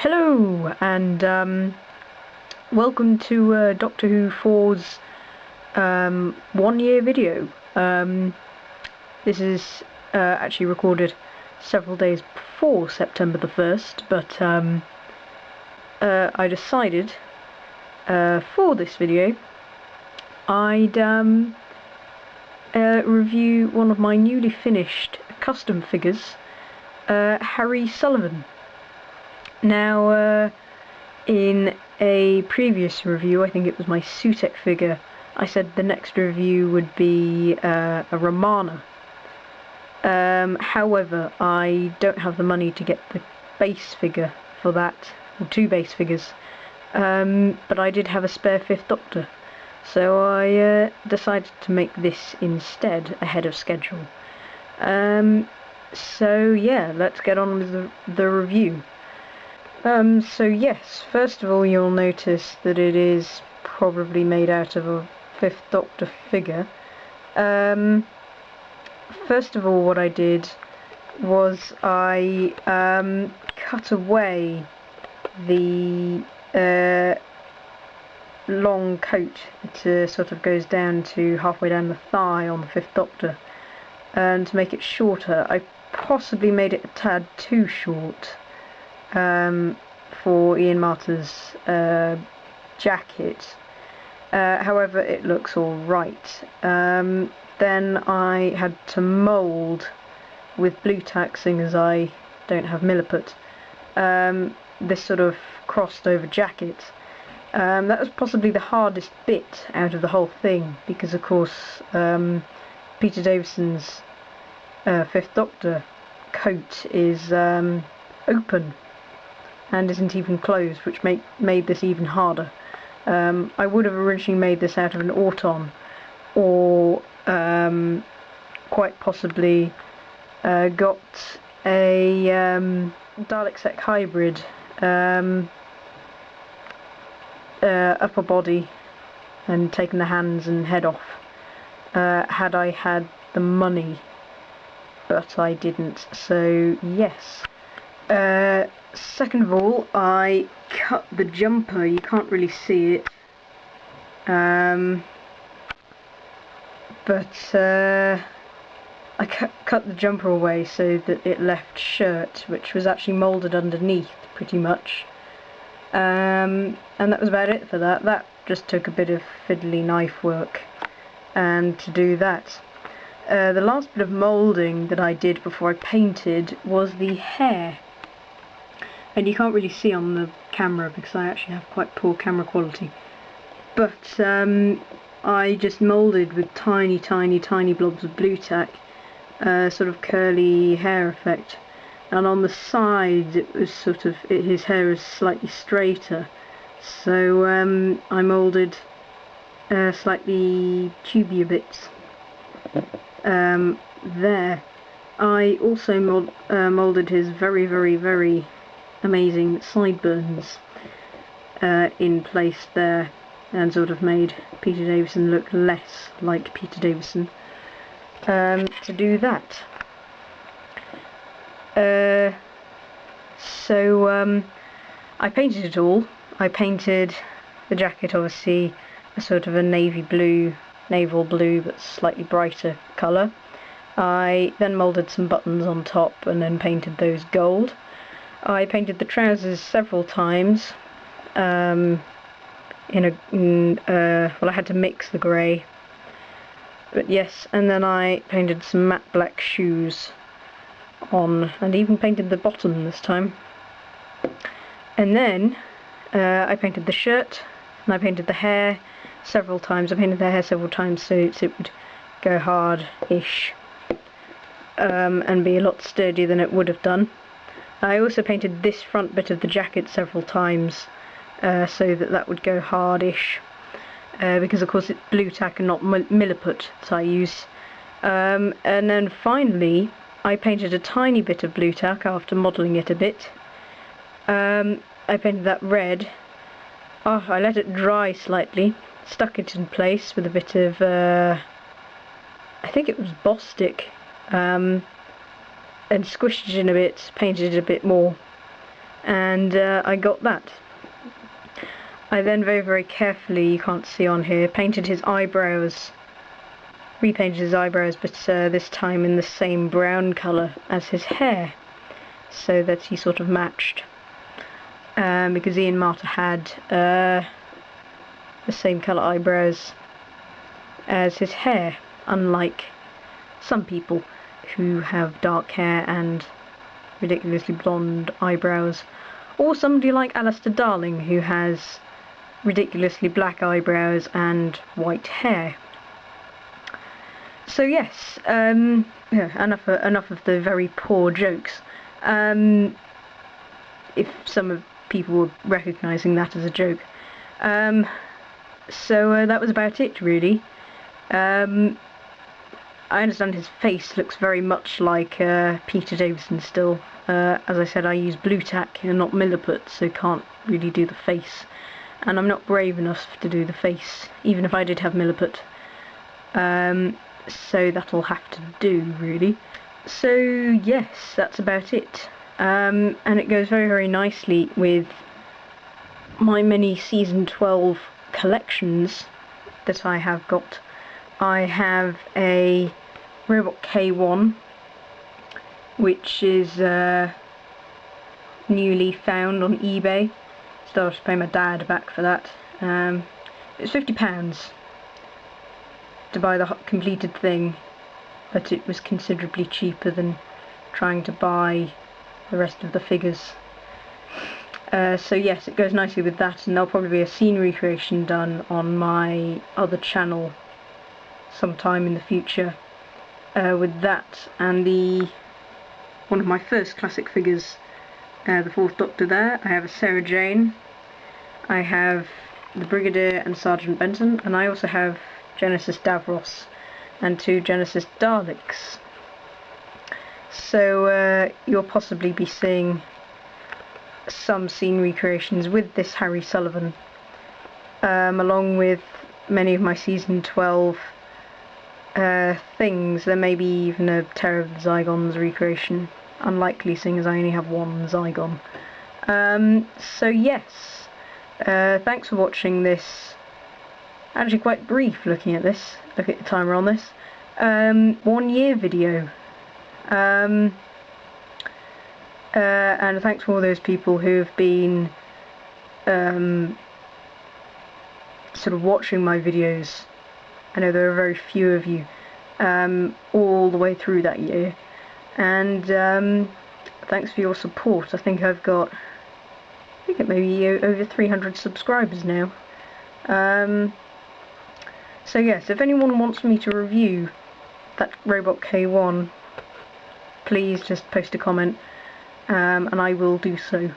Hello, and welcome to Doctor Who 4's 1-year video. This is actually recorded several days before September the 1st, but I decided for this video I'd review one of my newly finished custom figures, Harry Sullivan. Now, in a previous review, I think it was my Sutek figure, I said the next review would be a Romana. However, I don't have the money to get the base figure for that, or two base figures, but I did have a spare 5th Doctor, so I decided to make this instead, ahead of schedule. So yeah, let's get on with the review. So yes, first of all you'll notice that it is probably made out of a 5th Doctor figure. First of all, what I did was I cut away the long coat that sort of goes down to halfway down the thigh on the 5th Doctor, and to make it shorter I possibly made it a tad too short for Ian Marter's jacket. However, it looks alright. Then I had to mould with blue tack, seeing as I don't have milliput, this sort of crossed over jacket. That was possibly the hardest bit out of the whole thing, because of course Peter Davison's 5th Doctor coat is open and isn't even closed, which made this even harder. I would have originally made this out of an Auton, or quite possibly got a Dalek-Sec hybrid upper body and taken the hands and head off, had I had the money, but I didn't, so yes. Second of all, I cut the jumper. You can't really see it, but I cut the jumper away so that it left shirt, which was actually moulded underneath pretty much, and that was about it for that. That just took a bit of fiddly knife work, and to do that, the last bit of moulding that I did before I painted was the hair. And you can't really see on the camera because I actually have quite poor camera quality, but I just moulded with tiny blobs of blue tack, sort of curly hair effect, and on the sides it was sort of, his hair is slightly straighter, so I moulded slightly tubular bits there. I also moulded his very amazing sideburns in place there, and sort of made Peter Davison look less like Peter Davison to do that. So I painted it all. I painted the jacket obviously a sort of a navy blue, naval blue, but slightly brighter colour. I then moulded some buttons on top and then painted those gold. I painted the trousers several times. Well, I had to mix the grey, but yes, and then I painted some matte black shoes on, and even painted the bottom this time. And then I painted the shirt, and I painted the hair several times. I painted the hair several times so it would go hard-ish, and be a lot sturdier than it would have done. I also painted this front bit of the jacket several times, so that would go hard-ish, because of course it's blue tack and not milliput that I use. And then finally I painted a tiny bit of blue tack after modelling it a bit. I painted that red. I let it dry slightly, stuck it in place with a bit of I think it was Bostik, and squished it in a bit, painted it a bit more, and I got that. I then very carefully, you can't see on here, painted his eyebrows, repainted his eyebrows, but this time in the same brown colour as his hair, so that he sort of matched, because Ian Marter had the same colour eyebrows as his hair, unlike some people who have dark hair and ridiculously blonde eyebrows, or somebody like Alistair Darling, who has ridiculously black eyebrows and white hair. So yes, yeah, enough of the very poor jokes. If some of people were recognising that as a joke. So that was about it, really. I understand his face looks very much like Peter Davison still. As I said, I use blue tack and not Milliput, so can't really do the face. And I'm not brave enough to do the face, even if I did have Milliput. So that'll have to do, really. So yes, that's about it. And it goes very nicely with my many Season 12 collections that I have got. I have a Robot K1, which is newly found on eBay. Still have to pay my dad back for that. It's £50 to buy the completed thing, but it was considerably cheaper than trying to buy the rest of the figures. So yes, it goes nicely with that, and there'll probably be a scene recreation done on my other channel sometime in the future with that, and one of my first classic figures, the Fourth Doctor there. I have a Sarah Jane, I have the Brigadier and Sergeant Benton, and I also have Genesis Davros and 2 Genesis Daleks. So you'll possibly be seeing some scene recreations with this Harry Sullivan, along with many of my Season 12 things. There may be even a Terror of the Zygons recreation. Unlikely, seeing as I only have one Zygon. So yes, thanks for watching this. Actually quite brief looking at this. Look at the timer on this. 1 year video. And thanks for all those people who have been sort of watching my videos. I know there are very few of you all the way through that year, and thanks for your support. I think it may be over 300 subscribers now. So yes, if anyone wants me to review that Robot K1, please just post a comment, and I will do so.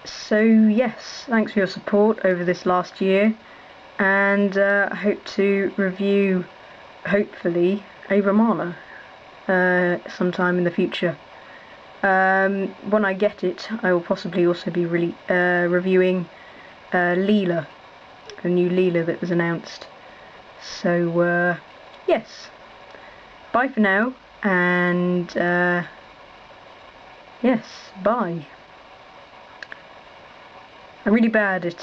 So yes, thanks for your support over this last year, and I hope to review, hopefully, a Romana sometime in the future. When I get it, I will possibly also be reviewing Leela, a new Leela that was announced. So yes, bye for now, and yes, bye. I'm really bad at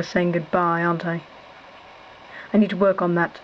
saying goodbye, aren't I? I need to work on that.